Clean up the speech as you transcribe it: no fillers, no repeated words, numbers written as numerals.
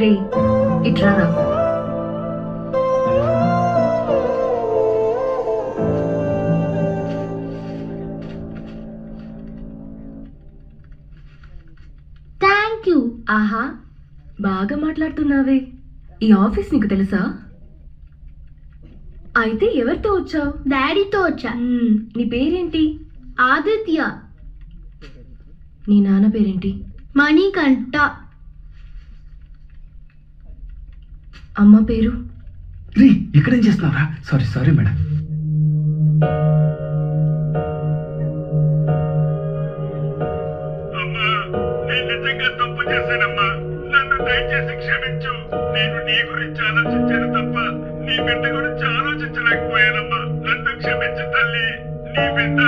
Ray ఇట్రారా. Thank you. ఆహా బాగా మాట్లాడుతున్నావే. ఈ ఆఫీస్ నీకు తెలుసా? అయితే ఎవరితో వచ్చావు? డాడీతో వచ్చా. నీ పేరేంటి? ఆదిత్య. నీ నాన్న పేరేంటి? మణికంఠ. అమ్మ పేరు? రీ ఇక్కడేం చేస్తున్నావురా? Sorry sorry madam. అమ్మా నేను నిజంగా తప్పు చేశానమ్మా. నన్ను దయచేసి క్షమించు. నేను నీ గురించి ఆలోచించాను తప్ప నీ బిడ్డ గురించి ఆలోచించలేకపోయానమ్మా. నన్ను క్షమించు తల్లి. నీ బిడ్డ